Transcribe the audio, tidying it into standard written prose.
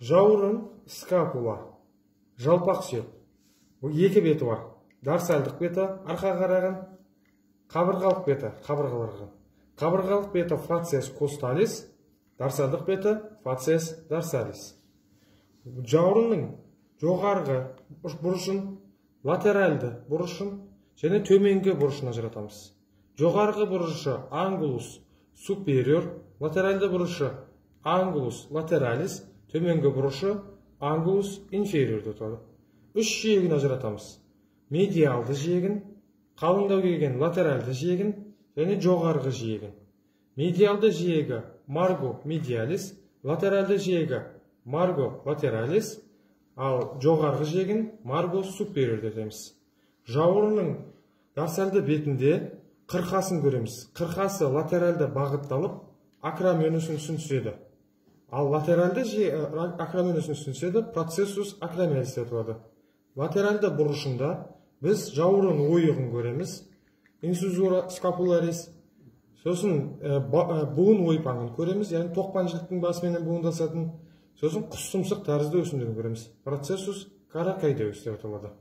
Жауырын скапула, жалпақ сүйек. Бұл екі беті бар. Дорсальдық беті арқа қараған, қабырғалық беті қабырғаларға. Қабырғалық беті фациес косталис, дорсальдық беті фациес дорсалис. Жауырынның жоғарғы бұрышын, латеральды бұрышын және төменгі бұрышын ажыратамыз. Жоғарғы бұрышы ангулус superior, латеральды бұрышы ангулус латералис, төменгі бұрышы ангулус inferior деп аталады. Үш жиегін ажыратамыз. Медиалды жиегін, қалыңдау келген латеральды жиегін және жоғарғы жиегін. Медиалды жиегі марго медиалис, латеральды жиегі марго латералис, ал жоғарғы жиегін марго superior дейміз. Жауырынның дорсальды бетінде қырқасын көреміз. Қырқасы латеральды бағытталып, акроменусін түседі. Ал латеральды акроменусін түседі, процессус акромиалис деп аталады. Латеральды бұрышында біз жауырын ойығын көреміз, инсузура скапуларис, сосын буын ойпаңын көреміз, яғни тоқпан жіліктің басыменен буындасатын, сосын құс тұмсық тәрізді өсімдігін көреміз. Процессус каракайдеус деп аталады.